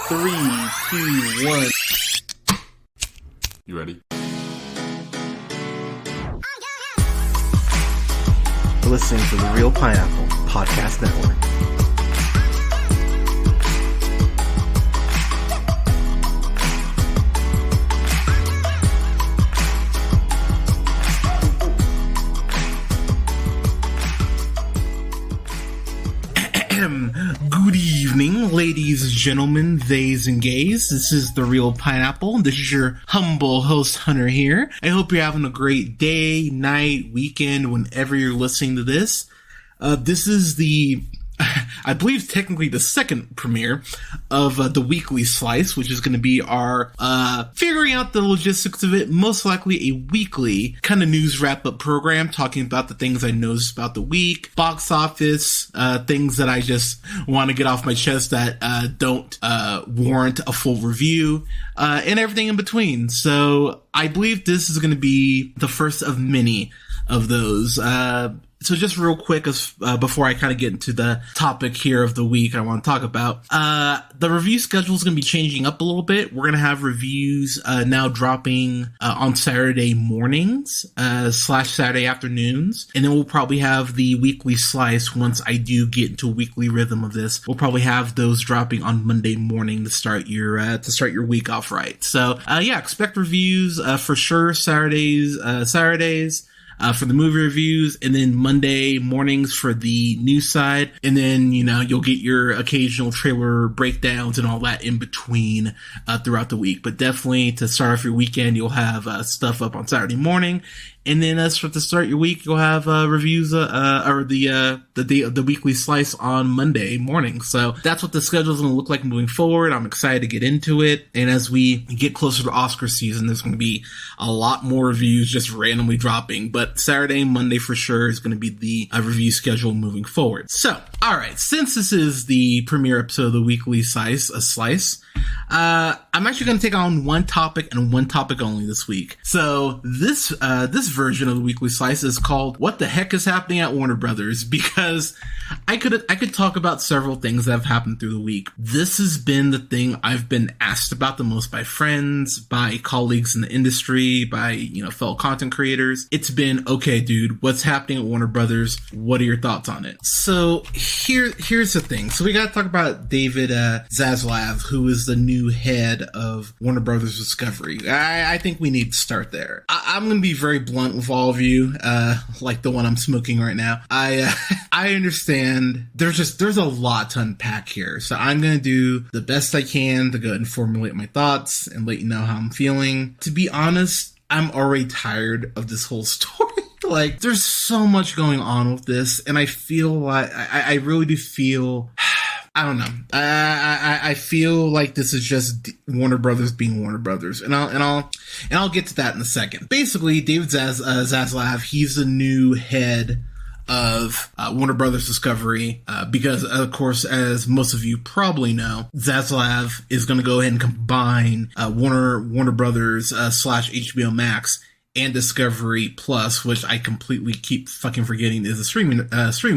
Three, two, one. You ready? You're listening to the Real Pineapple Podcast Network. Good evening, ladies and gentlemen, theys and gays. This is the Real Pineapple. This is your humble host, Hunter, here. I hope you're having a great day, night, weekend, whenever you're listening to this. This is the, I believe, technically the second premiere of the Weekly Slice, which is going to be our figuring out the logistics of it, most likely a weekly kind of news wrap-up program, talking about the things I noticed about the week, box office, things that I just want to get off my chest that don't warrant a full review, and everything in between. So I believe this is going to be the first of many of those. So just real quick, before I kind of get into the topic here of the week I want to talk about, the review schedule is going to be changing up a little bit. We're going to have reviews now dropping on Saturday mornings / Saturday afternoons, and then we'll probably have the Weekly Slice once I do get into a weekly rhythm of this. We'll probably have those dropping on Monday morning to start your week off right. So yeah, expect reviews for sure Saturdays. For the movie reviews, and then Monday mornings for the news side, and then, you know, you'll get your occasional trailer breakdowns and all that in between throughout the week. But definitely to start off your weekend, you'll have stuff up on Saturday morning, and then to start your week, you'll have reviews or the Weekly Slice on Monday morning. So that's what the schedule is going to look like moving forward. I'm excited to get into it, and as we get closer to Oscar season, there's going to be a lot more reviews just randomly dropping. But Saturday, Monday for sure is going to be the review schedule moving forward. So, all right, since this is the premiere episode of the Weekly Slice, I'm actually going to take on one topic and one topic only this week. So this version of the Weekly Slice is called "What the Heck is Happening at Warner Brothers?" because I could talk about several things that have happened through the week. This has been the thing I've been asked about the most by friends, by colleagues in the industry, by, you know, fellow content creators. It's been, okay, dude, what's happening at Warner Brothers? What are your thoughts on it? So here's the thing. So we got to talk about David Zaslav, who is the new head of Warner Brothers Discovery. I think we need to start there. I'm going to be very blunt with all of you, like the one I'm smoking right now. I understand there's a lot to unpack here. So I'm going to do the best I can to go ahead and formulate my thoughts and let you know how I'm feeling. To be honest, I'm already tired of this whole story. Like, there's so much going on with this, and I feel like I really do feel, I don't know. I feel like this is just Warner Brothers being Warner Brothers, and I'll get to that in a second. Basically, David Zaslav, he's the new head of Warner Brothers Discovery, because, of course, as most of you probably know, Zaslav is going to go ahead and combine Warner Brothers / HBO Max and Discovery Plus, which I completely keep fucking forgetting is a streaming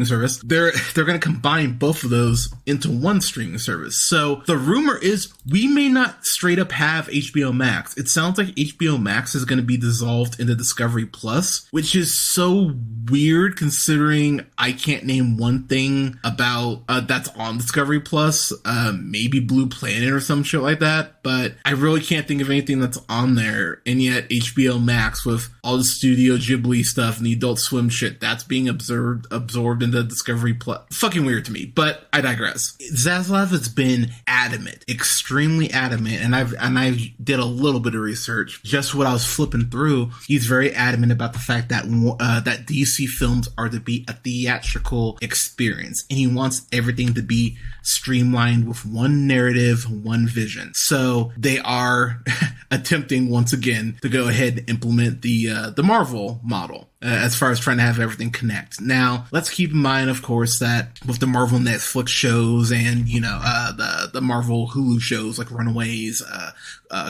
service. They're going to combine both of those into one streaming service. So the rumor is we may not straight up have HBO Max. It sounds like HBO Max is going to be dissolved into Discovery Plus, which is so weird considering I can't name one thing about that's on Discovery Plus. Maybe Blue Planet or some shit like that, but I really can't think of anything that's on there. And yet HBO Max, with all the Studio Ghibli stuff and the Adult Swim shit, that's being absorbed into Discovery Plus. Fucking weird to me, but I digress. Zaslav has been adamant, extremely adamant, and I did a little bit of research. Just what I was flipping through, he's very adamant about the fact that that DC films are to be a theatrical experience, and he wants everything to be streamlined with one narrative, one vision. So they are attempting once again to go ahead and implement the Marvel model. as far as trying to have everything connect. Now, let's keep in mind, of course, that with the Marvel Netflix shows and, the Marvel Hulu shows like Runaways,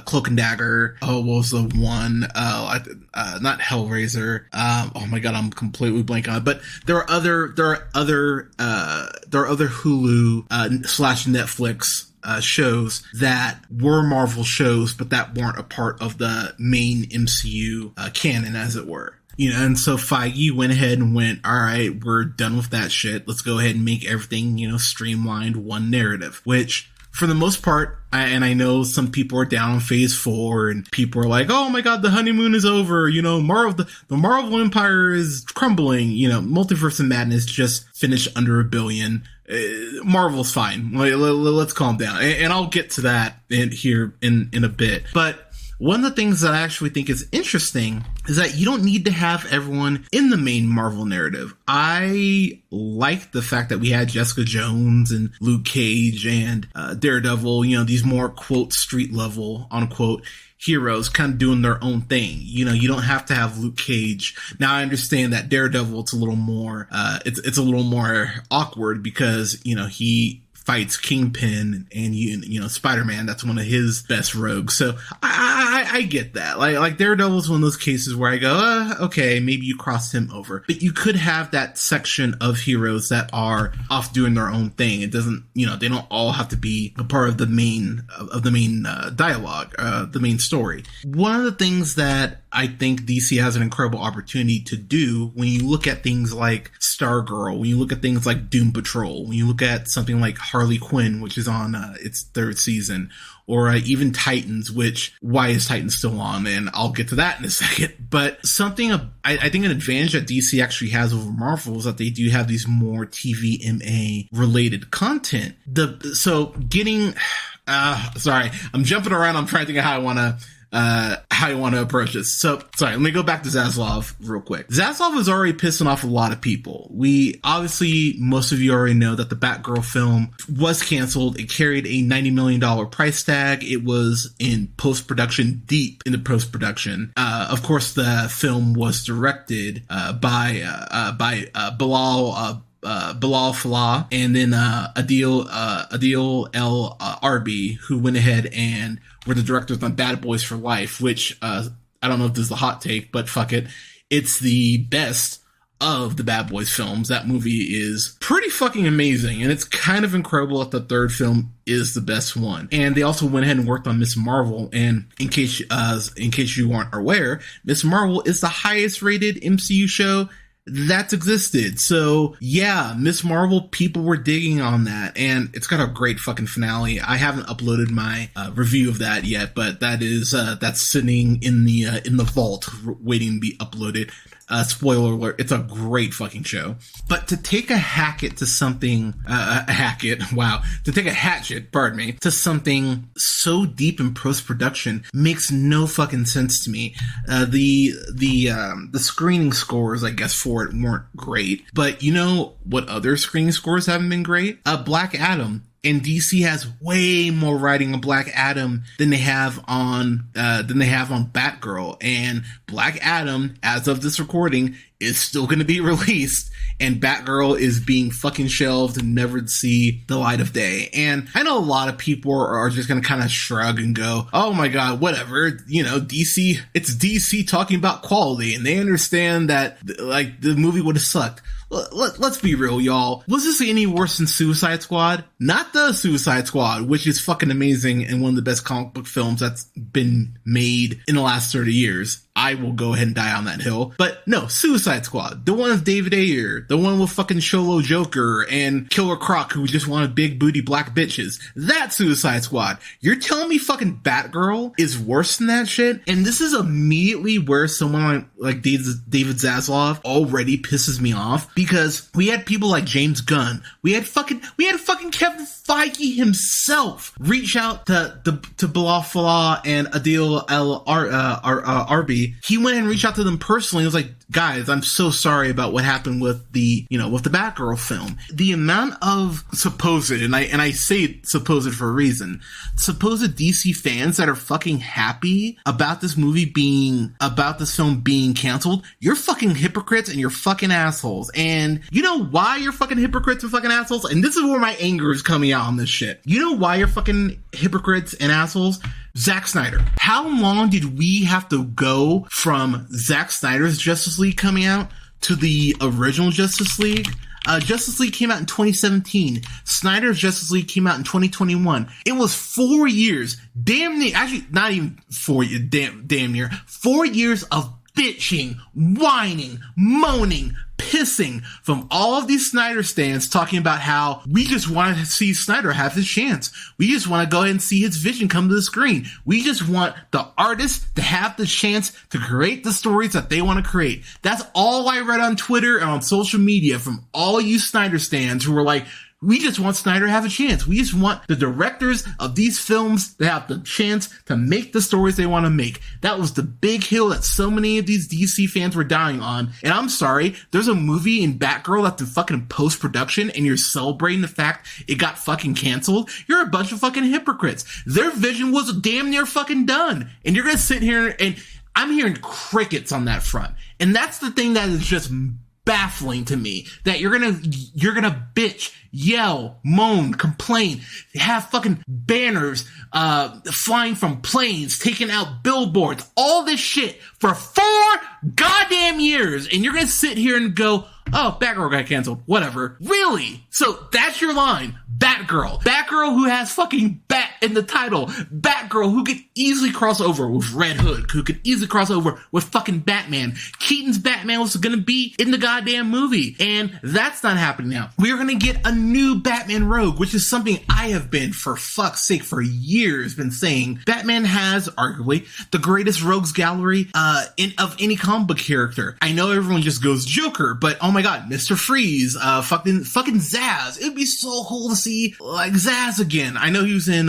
Cloak and Dagger, what was the one, not Hellraiser, oh my god, I'm completely blanking on it, but there are other Hulu, / Netflix shows that were Marvel shows, but that weren't a part of the main MCU canon, as it were. And so Feige went ahead and went, all right, we're done with that shit. Let's go ahead and make everything, streamlined, one narrative, which for the most part, I know some people are down on Phase 4 and people are like, oh my god, the honeymoon is over. The Marvel Empire is crumbling. Multiverse of Madness just finished under $1 billion. Marvel's fine. Let's calm down. And I'll get to that here in a bit. But one of the things that I actually think is interesting is that you don't need to have everyone in the main Marvel narrative. I like the fact that we had Jessica Jones and Luke Cage and Daredevil, these more, quote, street level, unquote, heroes kind of doing their own thing. You don't have to have Luke Cage. Now, I understand that Daredevil, it's a little more, it's a little more awkward because, he fights Kingpin and Spider-Man. That's one of his best rogues. So I get that. Like Daredevil is one of those cases where I go, okay, maybe you crossed him over. But you could have that section of heroes that are off doing their own thing. It doesn't, they don't all have to be a part of the main dialogue, the main story. One of the things that I think DC has an incredible opportunity to do when you look at things like Stargirl, when you look at things like Doom Patrol, when you look at something like Harley Quinn, which is on its 3rd season, or even Titans, which, why is Titans still on? And I'll get to that in a second. But something, I think an advantage that DC actually has over Marvel is that they do have these more TVMA related content. Sorry, I'm jumping around. I'm trying to think of how I want to approach this. So, sorry, let me go back to Zaslav real quick. Zaslav is already pissing off a lot of people. Most of you already know that the Batgirl film was canceled. It carried a $90 million price tag. It was in post-production, deep into post-production. Of course, the film was directed by Bilal Falah and then Adil El Arbi, who went ahead and were the directors on Bad Boys for Life, which I don't know if this is the hot take, but fuck it. It's the best of the Bad Boys films. That movie is pretty fucking amazing, and it's kind of incredible that the 3rd film is the best one. And they also went ahead and worked on Miss Marvel, and in case you weren't aware, Miss Marvel is the highest rated MCU show that's existed. So yeah, Miss Marvel, people were digging on that, and it's got a great fucking finale. I haven't uploaded my review of that yet, but that's sitting in the vault waiting to be uploaded. Spoiler alert, it's a great fucking show. But to take a hatchet to something, to take a hatchet, pardon me, to something so deep in post-production makes no fucking sense to me. The screening scores, I guess, for it weren't great. But you know what other screening scores haven't been great? Black Adam. And DC has way more writing on Black Adam than they have on Batgirl. And Black Adam, as of this recording, is still going to be released. And Batgirl is being fucking shelved and never to see the light of day. And I know a lot of people are just going to kind of shrug and go, oh my god, whatever. DC, it's DC talking about quality. And they understand that, like, the movie would have sucked. Let's be real, y'all. Was this any worse than Suicide Squad? Not the Suicide Squad, which is fucking amazing and one of the best comic book films that's been made in the last 30 years. I will go ahead and die on that hill. But no, Suicide Squad. The one with David Ayer. The one with fucking Cholo Joker and Killer Croc, who just wanted big booty black bitches. That Suicide Squad. You're telling me fucking Batgirl is worse than that shit? And this is immediately where someone like David Zaslav already pisses me off, because we had people like James Gunn. We had fucking Kevin Feige himself reach out to Bilal Falah and Adil El Arbi movie, he went and reached out to them personally and was like, guys, I'm so sorry about what happened with the Batgirl film. The amount of supposed, and I say supposed for a reason, supposed DC fans that are fucking happy about this film being canceled, you're fucking hypocrites and you're fucking assholes. And you know why you're fucking hypocrites and fucking assholes? And this is where my anger is coming out on this shit. You know why you're fucking hypocrites and assholes? Zack Snyder. How long did we have to go from Zack Snyder's Justice League coming out to the original Justice League? Justice League came out in 2017. Snyder's Justice League came out in 2021. It was 4 years. Damn near, actually, not even 4 years, damn near. 4 years of bitching, whining, moaning, pissing from all of these Snyder stands talking about how we just want to see Snyder have his chance. We just want to go ahead and see his vision come to the screen. We just want the artists to have the chance to create the stories that they want to create. That's all I read on Twitter and on social media from all you Snyder stands who were like, we just want Snyder to have a chance. We just want the directors of these films to have the chance to make the stories they want to make. That was the big hill that so many of these DC fans were dying on. And I'm sorry, there's a movie in Batgirl that's in fucking post-production and you're celebrating the fact it got fucking canceled. You're a bunch of fucking hypocrites. Their vision was damn near fucking done. And you're gonna sit here and I'm hearing crickets on that front. And that's the thing that is just baffling to me, that you're gonna bitch, yell, moan, complain, have fucking banners flying from planes, taking out billboards, all this shit for 4 goddamn years, and you're gonna sit here and go, oh, Batgirl got canceled, whatever. Really? So that's your line. Batgirl. Batgirl who has fucking bat in the title. Batgirl who could easily cross over with Red Hood, who could easily cross over with fucking Batman. Keaton's Batman was gonna be in the goddamn movie, and that's not happening now. We are gonna get a new Batman Rogue, which is something I have been, for fuck's sake, for years been saying. Batman has, arguably, the greatest rogues gallery of any comic book character. I know everyone just goes Joker, but oh my god, Mr. Freeze, fucking Zaz. It would be so cool to see, like, Zaz again. I know he was in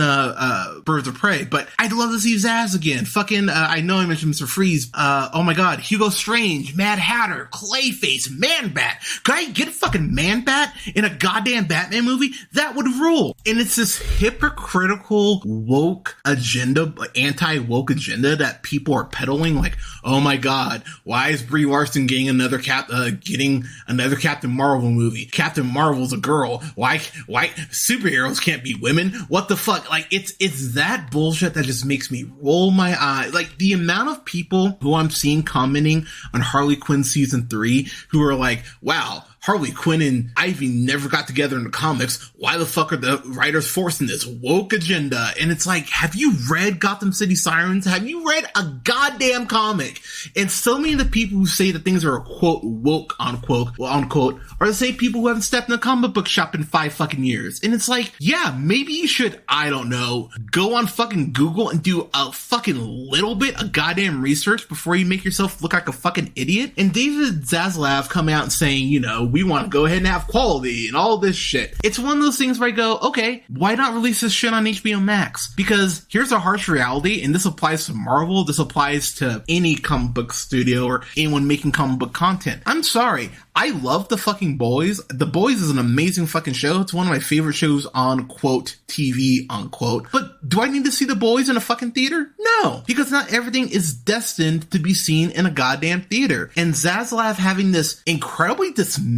Birds of Prey, but I'd love to see Zaz again. Fucking, I know I mentioned Mr. Freeze. Oh my god, Hugo Strange, Mad Hatter, Clayface, Man-Bat. Could I get fucking Man-Bat in a goddamn Batman movie? That would rule. And it's this hypocritical woke agenda, anti-woke agenda that people are peddling. Like, oh my god, why is Brie Larson getting another Captain Marvel movie? Captain Marvel's a girl. Why superheroes can't be women? What the fuck? Like, it's that bullshit that just makes me roll my eye. Like, the amount of people who I'm seeing commenting on Harley Quinn season 3 who are like, wow, Harley Quinn and Ivy never got together in the comics. Why the fuck are the writers forcing this woke agenda? And it's like, have you read Gotham City Sirens? Have you read a goddamn comic? And so many of the people who say that things are, quote, woke, unquote, are the same people who haven't stepped in a comic book shop in 5 fucking years. And it's like, yeah, maybe you should, I don't know, go on fucking Google and do a fucking little bit of goddamn research before you make yourself look like a fucking idiot. And David Zaslav coming out and saying, you know, we want to go ahead and have quality and all this shit. It's one of those things where I go, okay, why not release this shit on HBO Max? Because here's a harsh reality, and this applies to Marvel, this applies to any comic book studio or anyone making comic book content. I'm sorry, I love The fucking Boys. The Boys is an amazing fucking show. It's one of my favorite shows on, quote, TV, unquote. But do I need to see The Boys in a fucking theater? No, because not everything is destined to be seen in a goddamn theater. And Zaslav having this incredibly dismissive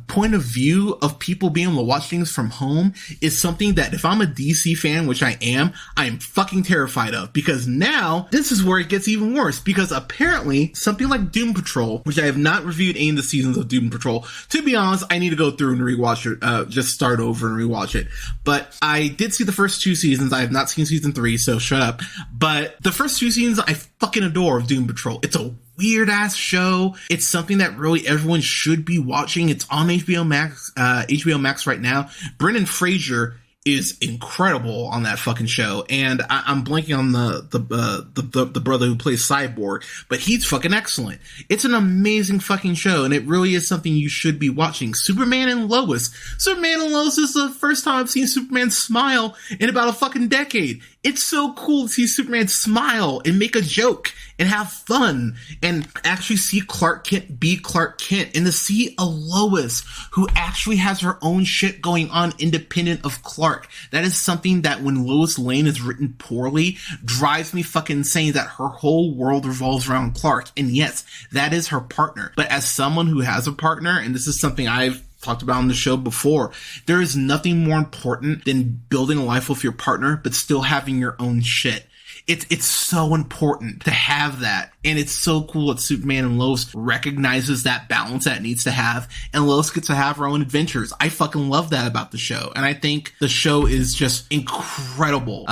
point of view of people being able to watch things from home is something that if I'm a DC fan, which I am fucking terrified of. Because now, this is where it gets even worse. Because apparently, something like Doom Patrol, which I have not reviewed any of the seasons of Doom Patrol. To be honest, I need to go through and rewatch it, just start over and rewatch it. But I did see the first 2 seasons. I have not seen season 3, so shut up. But the first 2 seasons, I fucking adore of Doom Patrol. It's a weird ass show. It's something that really everyone should be watching. It's on HBO Max right now. Brendan Fraser is incredible on that fucking show, and I'm blanking on the brother who plays Cyborg, but he's fucking excellent. It's an amazing fucking show, and it really is something you should be watching. Superman and Lois. Superman and Lois is the first time I've seen Superman smile in about a fucking decade. It's so cool to see Superman smile and make a joke and have fun and actually see Clark Kent be Clark Kent, and to see a Lois who actually has her own shit going on independent of Clark. That is something that when Lois Lane is written poorly drives me fucking insane, that her whole world revolves around Clark. And yes, that is her partner. But as someone who has a partner, and this is something I've talked about on the show before, there is nothing more important than building a life with your partner, but still having your own shit. It's so important to have that. And it's so cool that Superman and Lois recognizes that balance that it needs to have, and Lois gets to have her own adventures. I fucking love that about the show, and I think the show is just incredible.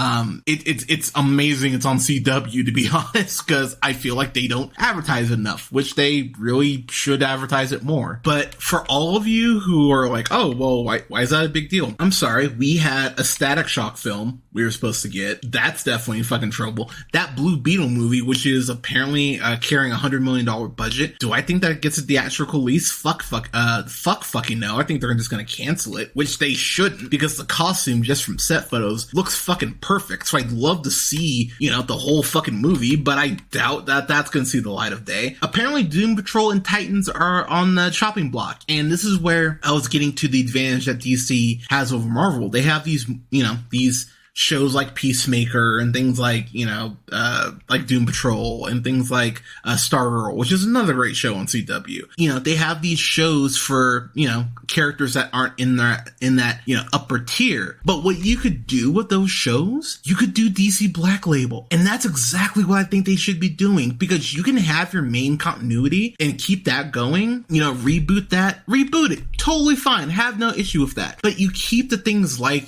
It's amazing it's on CW, to be honest, because I feel like they don't advertise enough, which they really should advertise it more. But for all of you who are like, oh, well, why is that a big deal? I'm sorry, we had a Static Shock film we were supposed to get. That's definitely in fucking trouble. That Blue Beetle movie, which is apparently carrying $100 million budget. Do I think that gets a theatrical release? Fuck fucking no. I think they're just gonna cancel it, which they shouldn't, because the costume just from set photos looks fucking perfect. So I'd love to see, the whole fucking movie, but I doubt that that's gonna see the light of day. Apparently Doom Patrol and Titans are on the chopping block, and this is where I was getting to the advantage that DC has over Marvel. They have these shows like Peacemaker and things like Doom Patrol and things like Stargirl, which is another great show on CW. They have these shows for, characters that aren't in that upper tier. But what you could do with those shows, you could do DC Black Label. And that's exactly what I think they should be doing, because you can have your main continuity and keep that going, reboot it. Totally fine. Have no issue with that. But you keep the things like,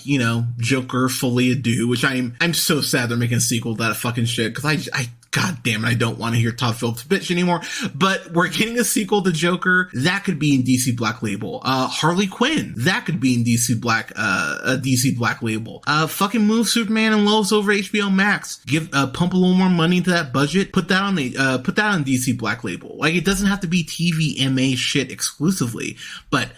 Joker Folie à Deux, which I'm so sad they're making a sequel to that fucking shit, because I God damn it, I don't want to hear Todd Phillips bitch anymore. But we're getting a sequel to Joker. That could be in DC Black Label. Harley Quinn. That could be in DC Black Label. Fucking move Superman and Lois over HBO Max. Pump a little more money into that budget. Put that on DC Black Label. Like, it doesn't have to be TVMA shit exclusively, but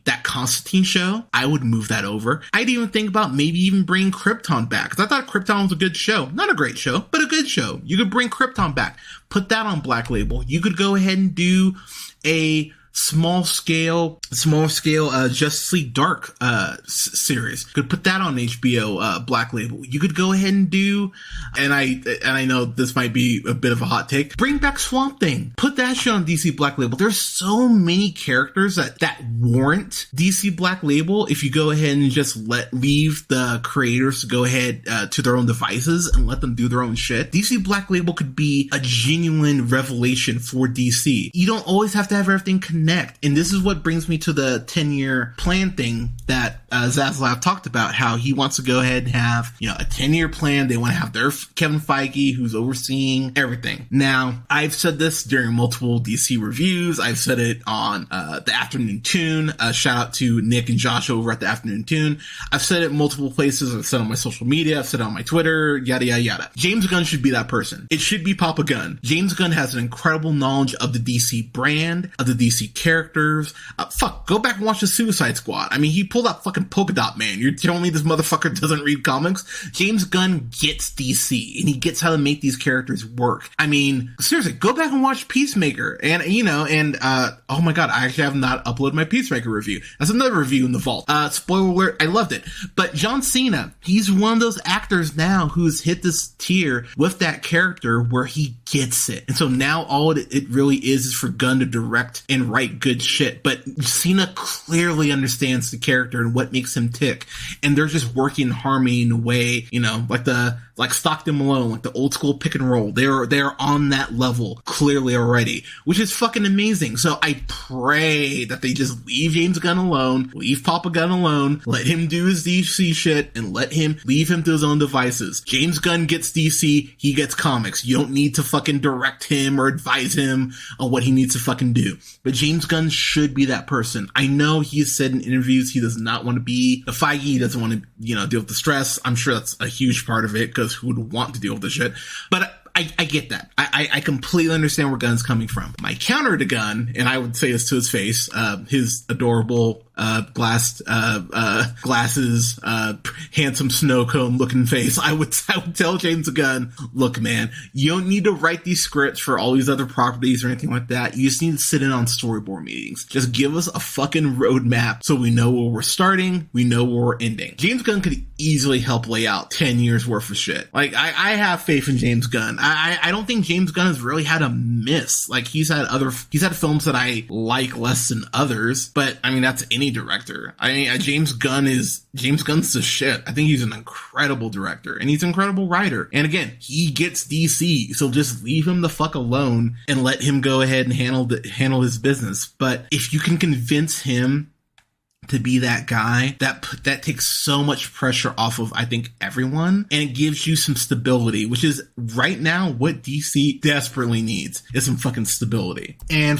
that Constantine show, I would move that over. I'd even think about maybe even bringing Krypton back, because I thought Krypton was a good show. Not a great show, but a good show. You could bring Krypton back. Put that on Black Label. You could go ahead and do a small scale Justice League Dark series. Could put that on HBO Black Label. You could go ahead and do, and I know this might be a bit of a hot take, bring back Swamp Thing. Put that shit on DC Black Label. There's so many characters that warrant DC Black Label if you go ahead and just leave the creators to go ahead to their own devices and let them do their own shit. DC Black Label could be a genuine revelation for DC. You don't always have to have everything connect. And this is what brings me to the 10-year plan thing that Zaslav talked about, how he wants to go ahead and have, a 10-year plan. They want to have their Kevin Feige, who's overseeing everything. Now, I've said this during multiple DC reviews. I've said it on the Afternoon Tune. Shout out to Nick and Josh over at the Afternoon Tune. I've said it multiple places. I've said it on my social media. I've said it on my Twitter, yada, yada, yada. James Gunn should be that person. It should be Papa Gunn. James Gunn has an incredible knowledge of the DC brand, of the DC characters. Go back and watch the Suicide Squad. He pulled out fucking Polka Dot Man. You're telling me this motherfucker doesn't read comics? James Gunn gets DC, and he gets how to make these characters work. Seriously, go back and watch Peacemaker. And, oh my god, I actually have not uploaded my Peacemaker review. That's another review in the vault. Spoiler alert, I loved it. But John Cena, he's one of those actors now who's hit this tier with that character where he gets it. And so now all it really is for Gunn to direct and write good shit. But Cena clearly understands the character and what makes him tick. And they're just working in harmony in a way, like Stockton Malone, like the old school pick and roll. They're on that level clearly already, which is fucking amazing. So I pray that they just leave James Gunn alone, leave Papa Gunn alone, let him do his DC shit, and leave him to his own devices. James Gunn gets DC, he gets comics. You don't need to fucking direct him or advise him on what he needs to fucking do. But James James Gunn should be that person. I know he's said in interviews he does not want to be the Feige. He doesn't want to, deal with the stress. I'm sure that's a huge part of it, because who would want to deal with this shit? But I get that. I completely understand where Gunn's coming from. My counter to Gunn, and I would say this to his face, his adorable glasses, handsome snow cone looking face. I would tell James Gunn, look, man, you don't need to write these scripts for all these other properties or anything like that. You just need to sit in on storyboard meetings. Just give us a fucking roadmap so we know where we're starting, we know where we're ending. James Gunn could easily help lay out 10 years worth of shit. Like, I have faith in James Gunn. I don't think James Gunn has really had a miss. Like, he's had films that I like less than others, but I mean, that's any director. I mean, James Gunn's the shit. I think he's an incredible director, and he's an incredible writer. And again, he gets DC, so just leave him the fuck alone and let him go ahead and handle his business. But if you can convince him to be that guy, that takes so much pressure off of, I think, everyone, and it gives you some stability, which is right now what DC desperately needs, is some fucking stability. And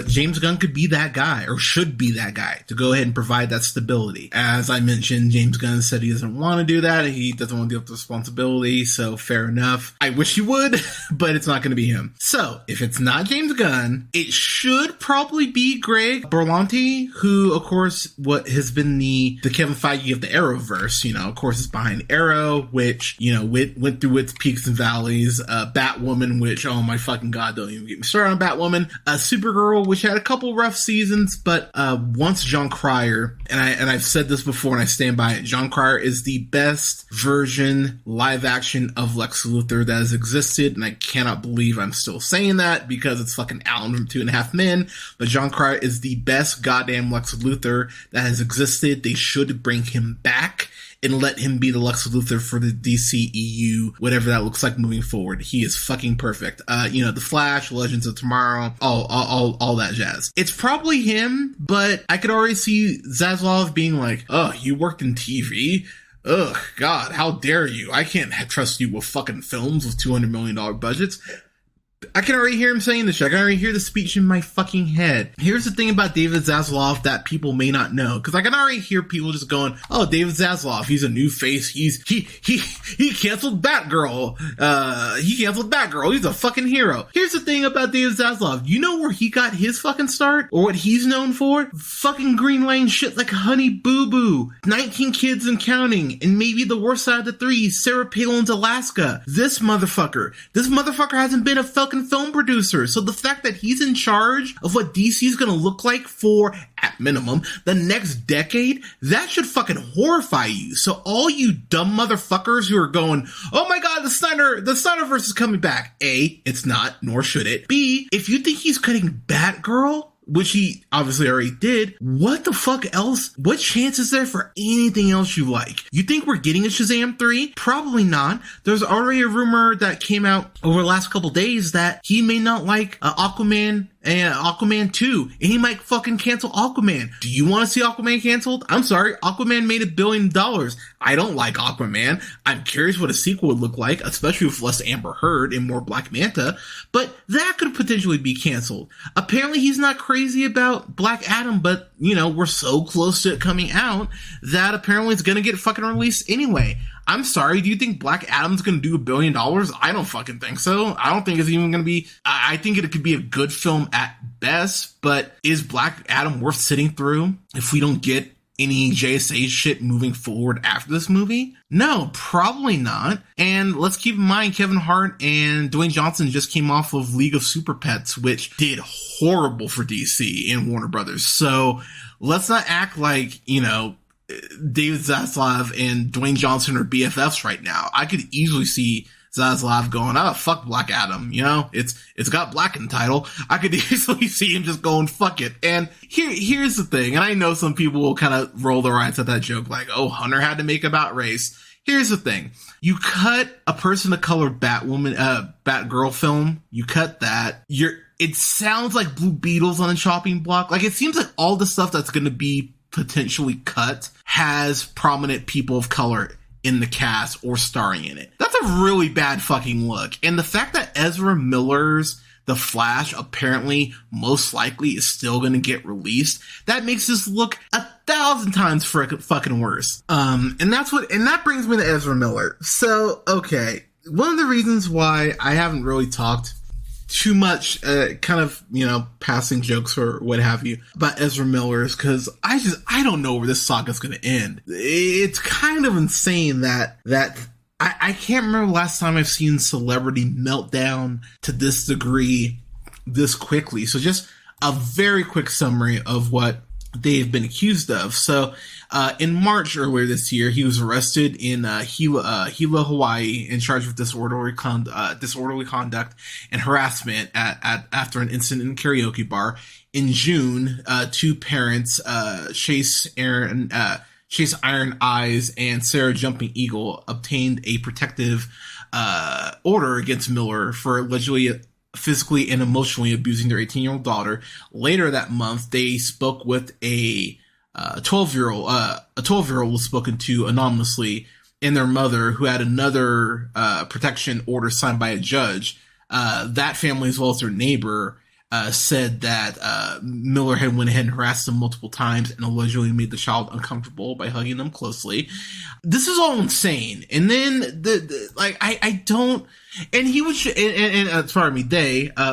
James Gunn could be that guy, or should be that guy, to go ahead and provide that stability. As I mentioned, James Gunn said he doesn't want to do that. He doesn't want to deal with the responsibility, so fair enough. I wish he would, but it's not going to be him. So if it's not James Gunn, it should probably be Greg Berlanti, who, of course, what has been the Kevin Feige of the Arrowverse, of course, is behind Arrow, which, went through its peaks and valleys, Batwoman, which, oh my fucking god, don't even get me started on Batwoman, Supergirl, which had a couple rough seasons, but once Jon Cryer, and I've said this before and I stand by it, Jon Cryer is the best version live action of Lex Luthor that has existed, and I cannot believe I'm still saying that, because it's fucking Alan from 2.5 Men, but Jon Cryer is the best goddamn Lex Luthor that has existed. They should bring him back and let him be the Lex Luthor for the DCEU, whatever that looks like moving forward. He is fucking perfect. The Flash, Legends of Tomorrow, all that jazz. It's probably him, but I could already see Zaslav being like, oh, you worked in TV? Ugh, God, how dare you? I can't trust you with fucking films with $200 million budgets. I can already hear him saying this shit. I can already hear the speech in my fucking head. Here's the thing about David Zaslav that people may not know, because I can already hear people just going, "Oh, David Zaslav, he's a new face. He canceled Batgirl. He canceled Batgirl. He's a fucking hero." Here's the thing about David Zaslav. You know where he got his fucking start, or what he's known for? Fucking Green Lane shit like Honey Boo Boo, 19 Kids and Counting, and maybe the worst side of the three, Sarah Palin's Alaska. This motherfucker hasn't been a fucking film producer. So the fact that he's in charge of what DC is going to look like for, at minimum, the next decade, that should fucking horrify you. So all you dumb motherfuckers who are going, oh my god, the Snyderverse is coming back. A, it's not, nor should it. B, if you think he's cutting Batgirl, which he obviously already did, what the fuck else? What chance is there for anything else you like? You think we're getting a Shazam 3? Probably not. There's already a rumor that came out over the last couple days that he may not like Aquaman and Aquaman 2, and he might fucking cancel Aquaman. Do you want to see Aquaman canceled? I'm sorry, Aquaman made $1 billion. I don't like Aquaman. I'm curious what a sequel would look like, especially with less Amber Heard and more Black Manta, but that could potentially be canceled. Apparently he's not crazy about Black Adam, but, we're so close to it coming out that apparently it's gonna get fucking released anyway. I'm sorry, do you think Black Adam's gonna do $1 billion? I don't fucking think so. I don't think it's even gonna be, I think it could be a good film at best, but is Black Adam worth sitting through if we don't get any JSA shit moving forward after this movie? No, probably not. And let's keep in mind, Kevin Hart and Dwayne Johnson just came off of League of Super Pets, which did horrible for DC and Warner Brothers. So let's not act like, David Zaslav and Dwayne Johnson are BFFs right now. I could easily see Zaslav going, oh, fuck Black Adam, it's got Black in the title. I could easily see him just going, fuck it. And here's the thing, and I know some people will kind of roll their eyes at that joke, like, oh, Hunter had to make about race. Here's the thing. You cut a person of color Batgirl film, you cut that, it sounds like Blue Beetle's on the chopping block. Like, it seems like all the stuff that's going to be potentially cut has prominent people of color in the cast or starring in it. That's a really bad fucking look. And the fact that Ezra Miller's The Flash apparently most likely is still going to get released. That makes this look 1,000 times fucking worse. And that brings me to Ezra Miller. So, okay. One of the reasons why I haven't really talked too much, kind of, passing jokes or what have you about Ezra Miller is because I don't know where this saga's going to end. It's kind of insane that I can't remember the last time I've seen celebrity meltdown to this degree this quickly. So just a very quick summary of what they've been accused of. So in March earlier this year, he was arrested in Hilo, Hawaii, and charged with disorderly conduct and harassment after an incident in a karaoke bar. In June, two parents, Chase Iron Eyes and Sarah Jumping Eagle, obtained a protective order against Miller for allegedly physically and emotionally abusing their 18-year-old daughter. Later that month, they spoke with a 12-year-old. A 12-year-old was spoken to anonymously, and their mother, who had another protection order signed by a judge. That family, as well as their neighbor, said that Miller had went ahead and harassed them multiple times and allegedly made the child uncomfortable by hugging them closely. This is all insane. And then I don't. And he was,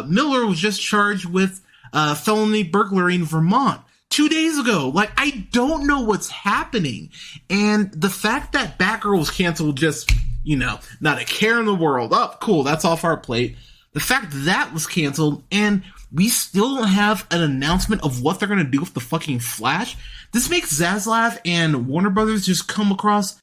Miller was just charged with felony burglary in Vermont 2 days ago. I don't know what's happening. And the fact that Batgirl was canceled, just, not a care in the world. Oh, cool. That's off our plate. The fact that was canceled and we still don't have an announcement of what they're going to do with the fucking Flash. This makes Zaslav and Warner Brothers just come across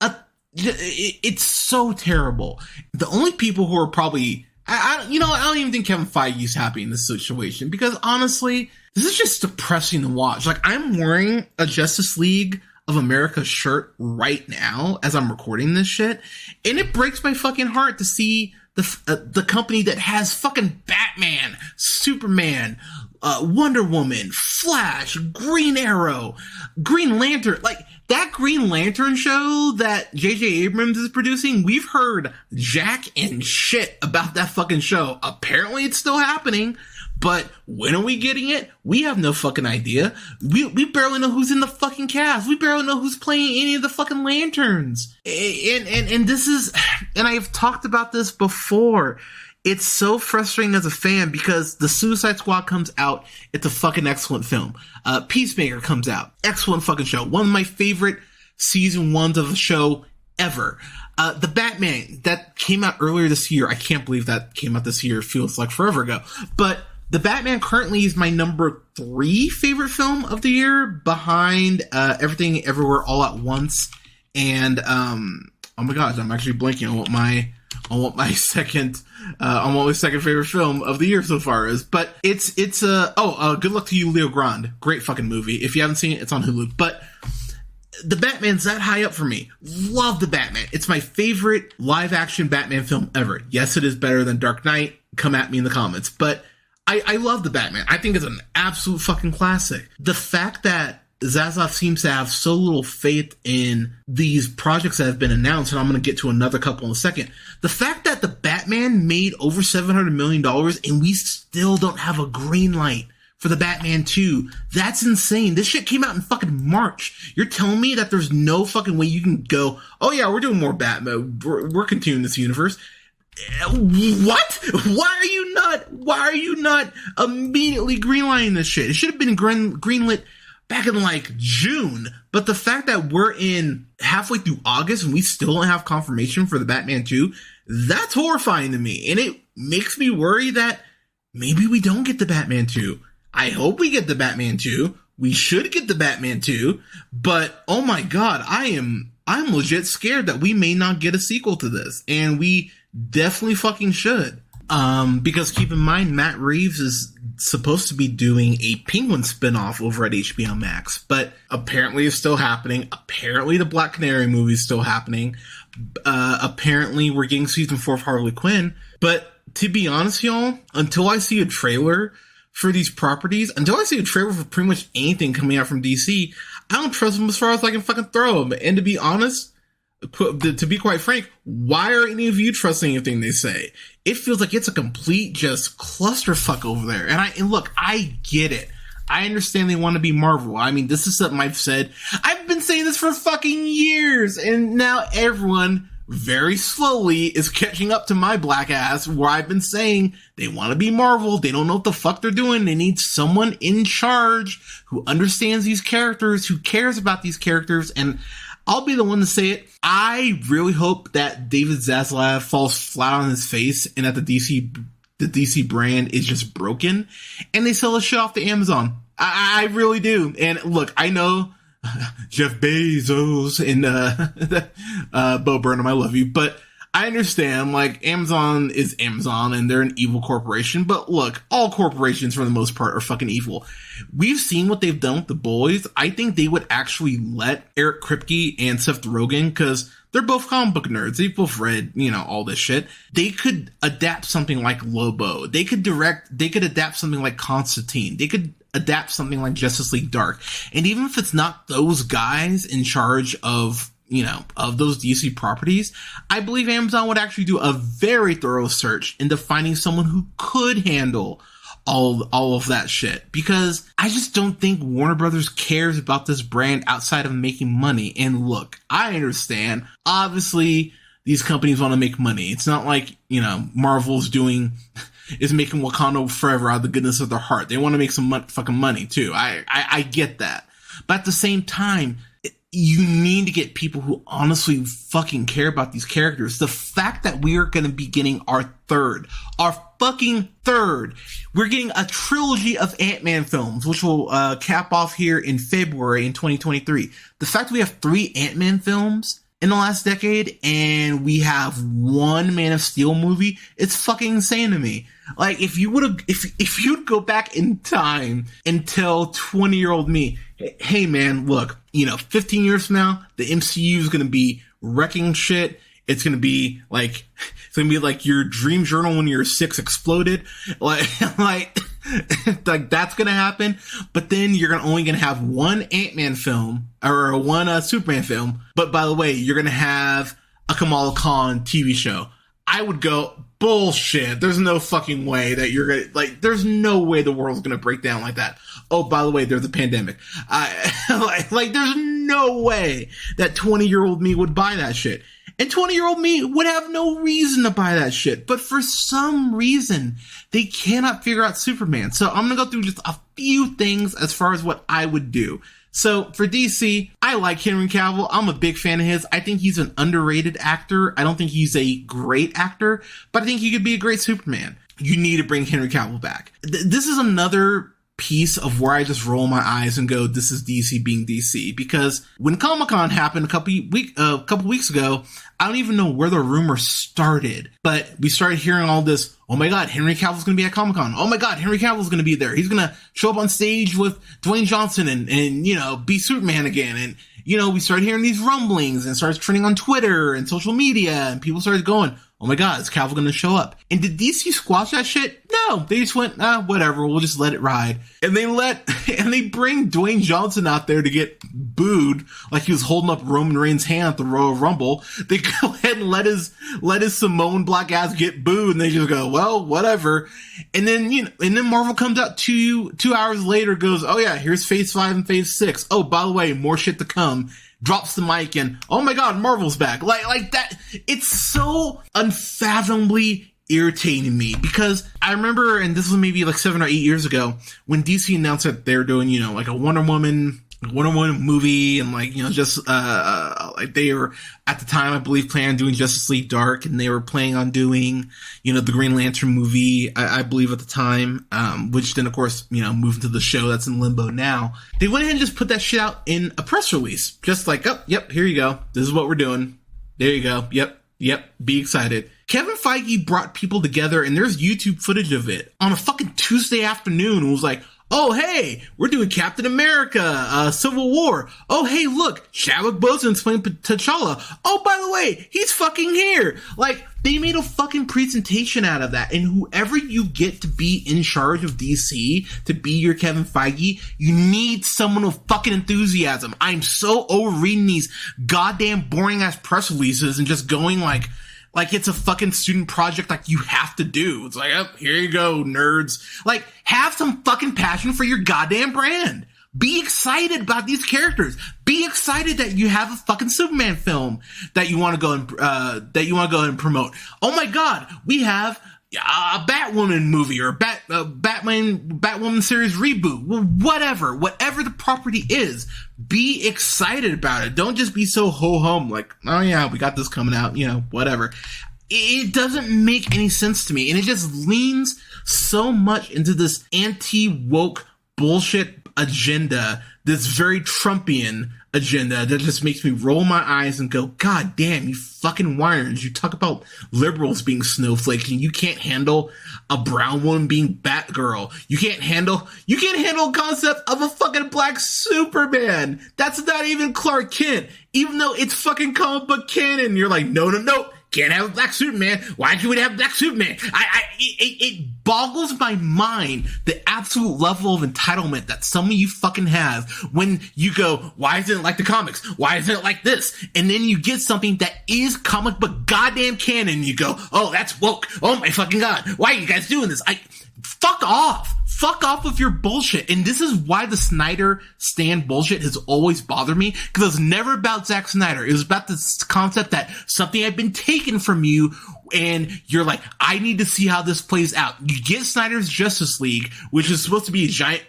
it's so terrible. The only people who are probably, I don't even think Kevin Feige's happy in this situation because honestly, this is just depressing to watch. I'm wearing a Justice League of America shirt right now as I'm recording this shit, and it breaks my fucking heart to see the company that has fucking Batman, Superman, Wonder Woman, Flash, Green Arrow, Green Lantern, that Green Lantern show that J.J. Abrams is producing. We've heard jack and shit about that fucking show. Apparently it's still happening, but when are we getting it? We have no fucking idea. We barely know who's in the fucking cast. We barely know who's playing any of the fucking lanterns. And this is, and I've talked about this before. It's so frustrating as a fan because the Suicide Squad comes out. It's a fucking excellent film. Peacemaker comes out. Excellent fucking show. One of my favorite season ones of the show ever. The Batman that came out earlier this year. I can't believe that came out this year. It feels like forever ago. But The Batman currently is my number 3 favorite film of the year, behind Everything Everywhere All at Once. And oh my god, I'm actually blanking on what my second favorite film of the year so far is. But it's Good Luck to You, Leo Grande. Great fucking movie. If you haven't seen it, it's on Hulu. But The Batman's that high up for me. Love The Batman. It's my favorite live action Batman film ever. Yes, it is better than Dark Knight. Come at me in the comments. But I love The Batman. I think it's an absolute fucking classic. The fact that Zaslav seems to have so little faith in these projects that have been announced, and I'm going to get to another couple in a second. The fact that The Batman made over $700 million and we still don't have a green light for The Batman 2, that's insane. This shit came out in fucking March. You're telling me that there's no fucking way you can go, oh yeah, we're doing more Batman. We're continuing this universe. What? Why are you not immediately greenlighting this shit? It should have been greenlit back in June. But the fact that we're in halfway through August and we still don't have confirmation for the Batman 2, that's horrifying to me. And it makes me worry that maybe we don't get the Batman 2. I hope we get the Batman 2. We should get the Batman 2. But oh my god, I'm legit scared that we may not get a sequel to this. And we definitely fucking should. Because keep in mind, Matt Reeves is supposed to be doing a Penguin spinoff over at HBO Max, but apparently it's still happening. Apparently the Black Canary movie is still happening. Apparently we're getting season 4 of Harley Quinn. But to be honest, y'all, until I see a trailer for these properties, until I see a trailer for pretty much anything coming out from DC, I don't trust them as far as I can fucking throw them. And to be honest, to be quite frank, why are any of you trusting anything they say? It feels like it's a complete just clusterfuck over there. And look, I get it. I understand they want to be Marvel. I mean, this is something I've said. I've been saying this for fucking years, and now everyone very slowly is catching up to my black ass where I've been saying they want to be Marvel. They don't know what the fuck they're doing. They need someone in charge who understands these characters, who cares about these characters, and I'll be the one to say it. I really hope that David Zaslav falls flat on his face and that the DC brand is just broken and they sell the shit off to Amazon. I really do. And look, I know Jeff Bezos and Bo Burnham, I love you, but I understand, like, Amazon is Amazon and they're an evil corporation, but look, all corporations for the most part are fucking evil. We've seen what they've done with The Boys. I think they would actually let Eric Kripke and Seth Rogen, because they're both comic book nerds. They've both read, all this shit. They could adapt something like Lobo. They could adapt something like Constantine. They could adapt something like Justice League Dark. And even if it's not those guys in charge of those DC properties, I believe Amazon would actually do a very thorough search into finding someone who could handle all of that shit, because I just don't think Warner Brothers cares about this brand outside of making money. And look, I understand, obviously these companies want to make money. It's not like, Marvel's is making Wakanda Forever out of the goodness of their heart. They want to make some fucking money too. I get that. But at the same time, you need to get people who honestly fucking care about these characters. The fact that we are going to be getting our fucking third, we're getting a trilogy of Ant-Man films, which will cap off here in February in 2023. The fact that we have 3 Ant-Man films in the last decade and we have 1 Man of Steel movie, it's fucking insane to me. Like, if you'd go back in time and tell 20-year-old me, hey man, look, 15 years from now, the MCU is going to be wrecking shit. It's going to be like your dream journal when you're 6 exploded. Like that's going to happen. But then you're only going to have 1 Ant-Man film or 1 Superman film. But by the way, you're going to have a Kamala Khan TV show. I would go, bullshit. There's no fucking way that you're going to, there's no way the world's going to break down like that. Oh, by the way, there's a pandemic. There's no way that 20-year-old me would buy that shit. And 20-year-old me would have no reason to buy that shit. But for some reason, they cannot figure out Superman. So I'm going to go through just a few things as far as what I would do. So for DC, I like Henry Cavill. I'm a big fan of his. I think he's an underrated actor. I don't think he's a great actor, but I think he could be a great Superman. You need to bring Henry Cavill back. This is another piece of where I just roll my eyes and go, this is DC being DC. Because when Comic-Con happened a couple weeks ago, I don't even know where the rumor started, but we started hearing all this, oh my god, Henry Cavill's going to be at Comic-Con. Oh my god, Henry Cavill's going to be there. He's going to show up on stage with Dwayne Johnson and be Superman again. And, we started hearing these rumblings and started trending on Twitter and social media, and people started going, oh my god, is Cavill going to show up? And did DC squash that shit? No, they just went, whatever, we'll just let it ride. And they bring Dwayne Johnson out there to get booed like he was holding up Roman Reigns' hand at the Royal Rumble. They go ahead and let his Samoan black ass get booed, and they just go, well, whatever. And then Marvel comes out 2 hours later, goes, oh yeah, here's Phase 5 and Phase 6. Oh, by the way, more shit to come. Drops the mic and, oh my god, Marvel's back. Like that. It's so unfathomably irritating to me, because I remember, and this was maybe 7 or 8 years ago, when DC announced that they're doing, a Wonder Woman movie, and they were at the time, I believe, planning on doing Justice League Dark, and they were planning on doing, the Green Lantern movie, I believe at the time, which then of course, moved into the show that's in limbo now. They went ahead and just put that shit out in a press release. Just like, oh, yep, here you go. This is what we're doing. There you go. Yep. Be excited. Kevin Feige brought people together, and there's YouTube footage of it on a fucking Tuesday afternoon. It was like, Oh, hey, we're doing Captain America, Civil War. Oh, hey, look, Chadwick Boseman's playing T'Challa. Oh, by the way, he's fucking here. Like, they made a fucking presentation out of that. And whoever you get to be in charge of DC, to be your Kevin Feige, you need someone with fucking enthusiasm. I'm so over reading these goddamn boring ass press releases and just going like it's a fucking student project like you have to do. It's like, oh, here you go, nerds. Like, have some fucking passion for your goddamn brand. Be excited about these characters. Be excited that you have a fucking Superman film that you want to go and promote. Oh my god, we have a Batwoman movie or a Batwoman series reboot. Well, whatever the property is, be excited about it. Don't just be so ho-hum like, oh yeah, we got this coming out, whatever. It doesn't make any sense to me, and it just leans so much into this anti-woke bullshit agenda, this very Trumpian agenda that just makes me roll my eyes and go, God damn, you fucking whiners. You talk about liberals being snowflakes and you can't handle a brown woman being Batgirl. You can't handle a concept of a fucking black Superman. That's not even Clark Kent, even though it's fucking comic book canon. You're like, no, can't have a black Superman. Why can't we have a black Superman? It boggles my mind the absolute level of entitlement that some of you fucking have when you go, why isn't it like the comics? Why isn't it like this? And then you get something that is comic book goddamn canon. And you go, oh, that's woke. Oh my fucking god. Why are you guys doing this? Fuck off. Fuck off with your bullshit. And this is why the Snyder stan bullshit has always bothered me, because it was never about Zack Snyder. It was about this concept that something had been taken from you and you're like, I need to see how this plays out. You get Snyder's Justice League, which is supposed to be a giant,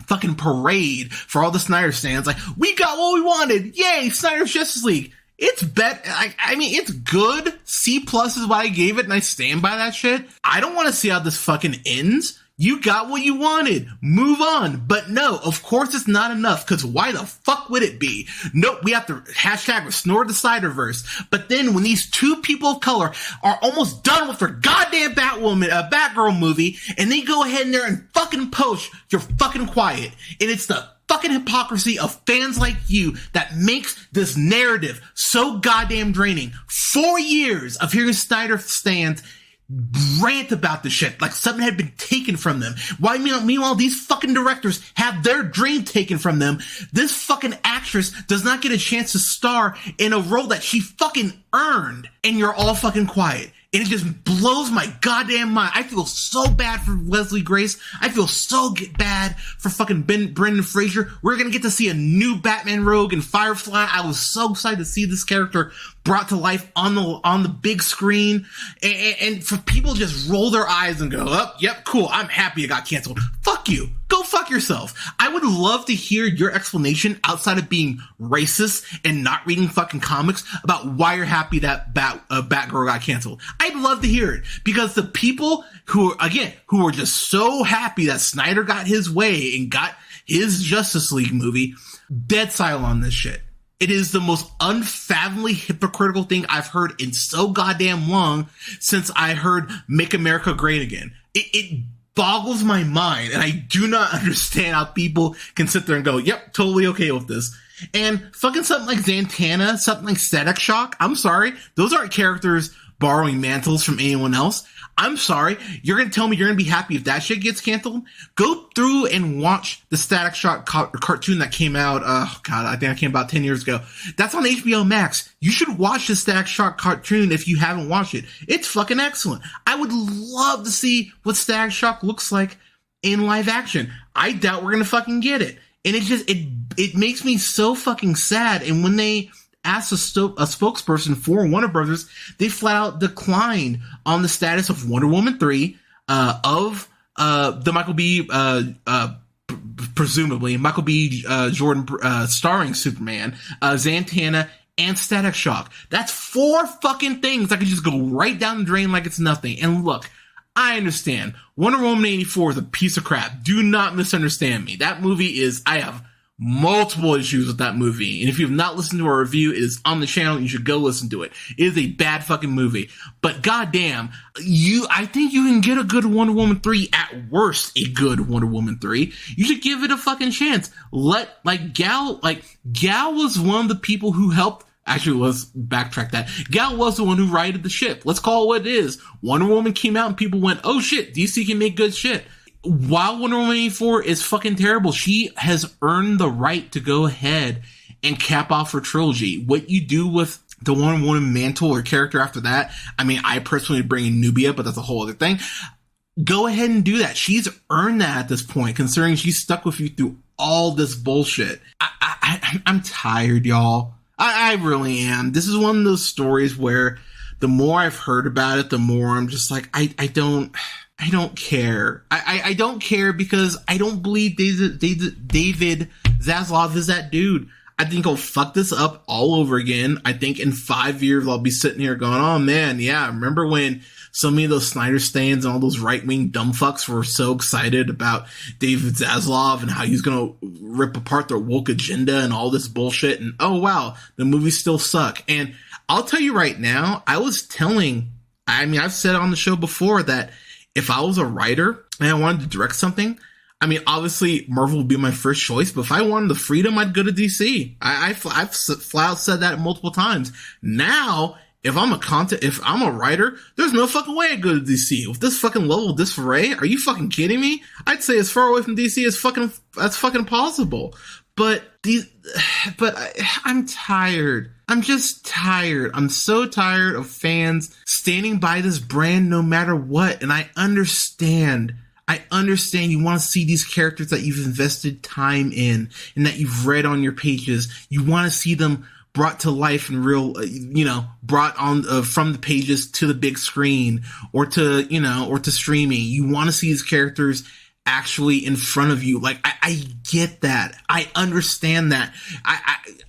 fucking parade for all the Snyder stans. Like, we got what we wanted. Yay, Snyder's Justice League. It's it's good. C+ is what I gave it, and I stand by that shit. I don't want to see how this fucking ends. You got what you wanted. Move on. But no, of course it's not enough, because why the fuck would it be? Nope, we have to #restore the Snyderverse. But then when these two people of color are almost done with their goddamn Batgirl movie, and they go ahead in there and fucking post, you're fucking quiet. And it's the fucking hypocrisy of fans like you that makes this narrative so goddamn draining. 4 years of hearing Snyder stans rant about the shit like something had been taken from them. Why, meanwhile, these fucking directors have their dream taken from them. This fucking actress does not get a chance to star in a role that she fucking earned, and you're all fucking quiet. And it just blows my goddamn mind. I feel so bad for Leslie Grace. I feel so bad for fucking Brendan Fraser. We're gonna get to see a new Batman Rogue and Firefly. I was so excited to see this character brought to life on the big screen. And for people to just roll their eyes and go, oh, yep, cool, I'm happy it got canceled. Fuck you. Go fuck yourself. I would love to hear your explanation outside of being racist and not reading fucking comics about why you're happy that Batgirl got canceled. I'd love to hear it, because the people who are just so happy that Snyder got his way and got his Justice League movie, dead silent on this shit. It is the most unfathomably hypocritical thing I've heard in so goddamn long since I heard Make America Great Again. It boggles my mind, and I do not understand how people can sit there and go, yep, totally okay with this. And fucking something like Zatanna, something like Static Shock, I'm sorry, those aren't characters borrowing mantles from anyone else. I'm sorry, you're gonna tell me you're gonna be happy if that shit gets canceled? Go through and watch the Static Shock cartoon that came out, I think it came about 10 years ago. That's on HBO Max. You should watch the Static Shock cartoon if you haven't watched it. It's fucking excellent. I would love to see what Static Shock looks like in live action. I doubt we're gonna fucking get it. And it makes me so fucking sad. And when they asked a spokesperson for Warner Brothers, they flat out declined on the status of Wonder Woman 3, of the Michael B. Presumably Michael B. Jordan starring Superman, Zatanna, and Static Shock. That's 4 fucking things that could just go right down the drain like it's nothing. And look, I understand Wonder Woman 84 is a piece of crap. Do not misunderstand me. That movie is, I have multiple issues with that movie. And if you have not listened to our review, it is on the channel. You should go listen to it. It is a bad fucking movie. But goddamn, I think you can get a good Wonder Woman 3, at worst, a good Wonder Woman 3. You should give it a fucking chance. Gal was one of the people who helped. Actually, let's backtrack that. Gal was the one who righted the ship. Let's call it what it is. Wonder Woman came out and people went, oh shit, DC can make good shit. While Wonder Woman 84 is fucking terrible, she has earned the right to go ahead and cap off her trilogy. What you do with the Wonder Woman mantle or character after that, I mean, I personally bring in Nubia, but that's a whole other thing. Go ahead and do that. She's earned that at this point, considering she's stuck with you through all this bullshit. I'm tired, y'all. I really am. This is one of those stories where the more I've heard about it, the more I'm just like, I don't care. I don't care because I don't believe David Zaslav is that dude. I think he'll fuck this up all over again. I think in 5 years I'll be sitting here going, oh man, yeah, remember when so many of those Snyder stands and all those right-wing dumb fucks were so excited about David Zaslav and how he's gonna rip apart their woke agenda and all this bullshit, and oh wow, the movies still suck. And I'll tell you right now, I've said on the show before that if I was a writer and I wanted to direct something, I mean, obviously Marvel would be my first choice, but if I wanted the freedom, I'd go to DC. I've flat out said that multiple times. Now, if I'm a writer, there's no fucking way I'd go to DC. With this fucking level of disarray, are you fucking kidding me? I'd say as far away from DC as that's fucking possible. But I'm tired. I'm just tired. I'm so tired of fans standing by this brand no matter what. And I understand you want to see these characters that you've invested time in and that you've read on your pages. You want to see them brought to life and real, brought on from the pages to the big screen or to streaming. You want to see these characters actually in front of you. Like, I get that. I understand that.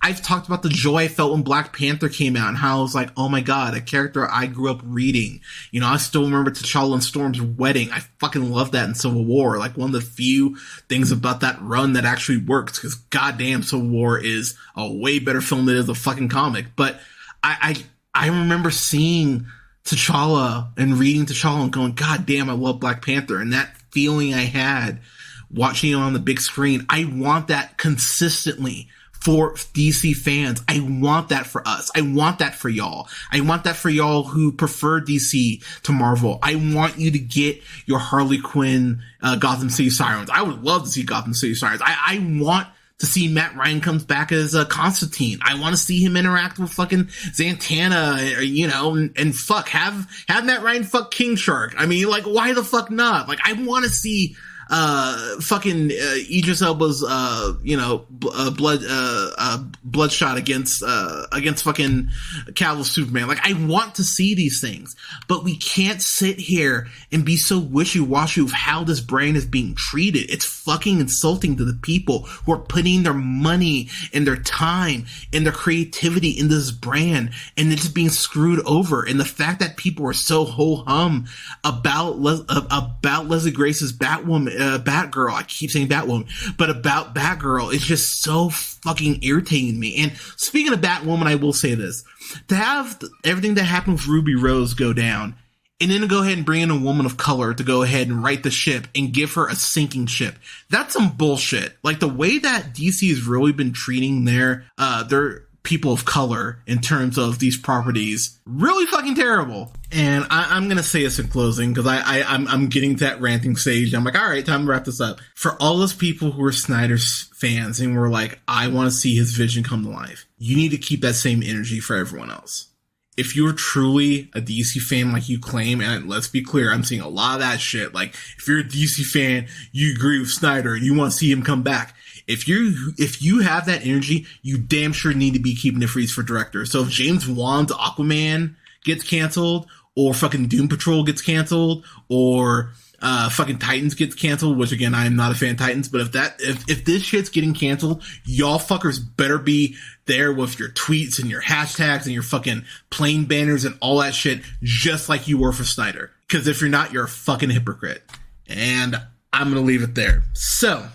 I've talked about the joy I felt when Black Panther came out and how I was like, oh my god, a character I grew up reading. I still remember T'Challa and Storm's wedding. I fucking love that in Civil War. Like, one of the few things about that run that actually works, because goddamn, Civil War is a way better film than it is a fucking comic. But I remember seeing T'Challa and reading T'Challa and going, god damn, I love Black Panther. And that feeling I had watching it on the big screen, I want that consistently for DC fans. I want that for us. I want that for y'all. I want that for y'all who prefer DC to Marvel. I want you to get your Harley Quinn, Gotham City Sirens. I would love to see Gotham City Sirens. I want to see Matt Ryan comes back as Constantine. I want to see him interact with fucking Zatanna, and fuck, have Matt Ryan fuck King Shark. I mean, like, why the fuck not? Like, I want to see Idris Elba's bloodshot against fucking Cavill Superman. Like, I want to see these things, but we can't sit here and be so wishy-washy of how this brand is being treated. It's fucking insulting to the people who are putting their money and their time and their creativity in this brand, and it's being screwed over. And the fact that people are so ho-hum about Leslie Grace's Batgirl, I keep saying Batwoman, but about Batgirl, it's just so fucking irritating me. And speaking of Batwoman, I will say this: to have everything that happened with Ruby Rose go down, and then to go ahead and bring in a woman of color to go ahead and right the ship and give her a sinking ship, that's some bullshit. Like, the way that DC has really been treating their people of color in terms of these properties, really fucking terrible. And I'm gonna say this in closing, because I'm getting to that ranting stage. I'm like, all right, time to wrap this up. For all those people who are Snyder's fans and were like, I want to see his vision come to life, you need to keep that same energy for everyone else. If you're truly a DC fan like you claim, and let's be clear, I'm seeing a lot of that shit. Like, if you're a DC fan, you agree with Snyder and you want to see him come back. If you have that energy, you damn sure need to be keeping it freeze for director. So if James Wan's Aquaman gets canceled, or fucking Doom Patrol gets canceled, or fucking Titans gets canceled, which again, I am not a fan of Titans, but if this shit's getting canceled, y'all fuckers better be there with your tweets and your hashtags and your fucking plane banners and all that shit, just like you were for Snyder. Because if you're not, you're a fucking hypocrite. And I'm gonna leave it there. So,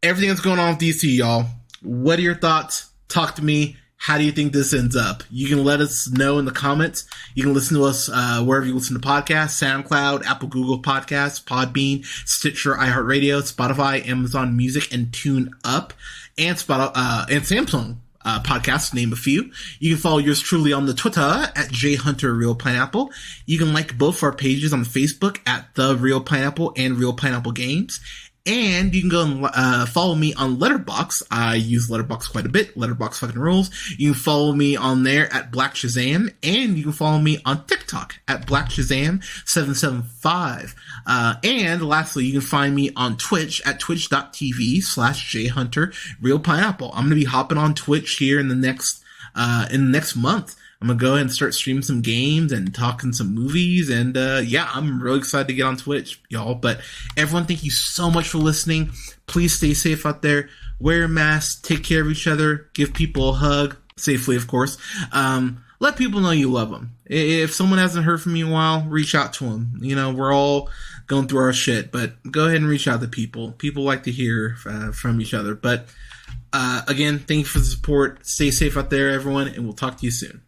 everything that's going on with DC, y'all, What are your thoughts? Talk to me. How do you think this ends up? You can let us know in the comments. You can listen to us wherever you listen to podcasts: SoundCloud, Apple, Google Podcasts, Podbean, Stitcher, iHeartRadio, Spotify, Amazon Music, and TuneUp, and Samsung podcasts, to name a few. You can follow yours truly on the Twitter at JHunterRealPineapple. You can like both our pages on Facebook at The Real Pineapple and Real Pineapple Games. And you can go and follow me on Letterboxd. I use Letterboxd quite a bit. Letterboxd fucking rules. You can follow me on there at Black Shazam, and you can follow me on TikTok at Black Shazam 775. And lastly, you can find me on Twitch at twitch.tv/JHunterRealPineapple. I'm gonna be hopping on Twitch here in the next month. I'm going to go ahead and start streaming some games and talking some movies. And yeah, I'm really excited to get on Twitch, y'all. But everyone, thank you so much for listening. Please stay safe out there. Wear a mask. Take care of each other. Give people a hug. Safely, of course. Let people know you love them. If someone hasn't heard from you in a while, reach out to them. You know, we're all going through our shit. But go ahead and reach out to people. People like to hear from each other. But again, thank you for the support. Stay safe out there, everyone. And we'll talk to you soon.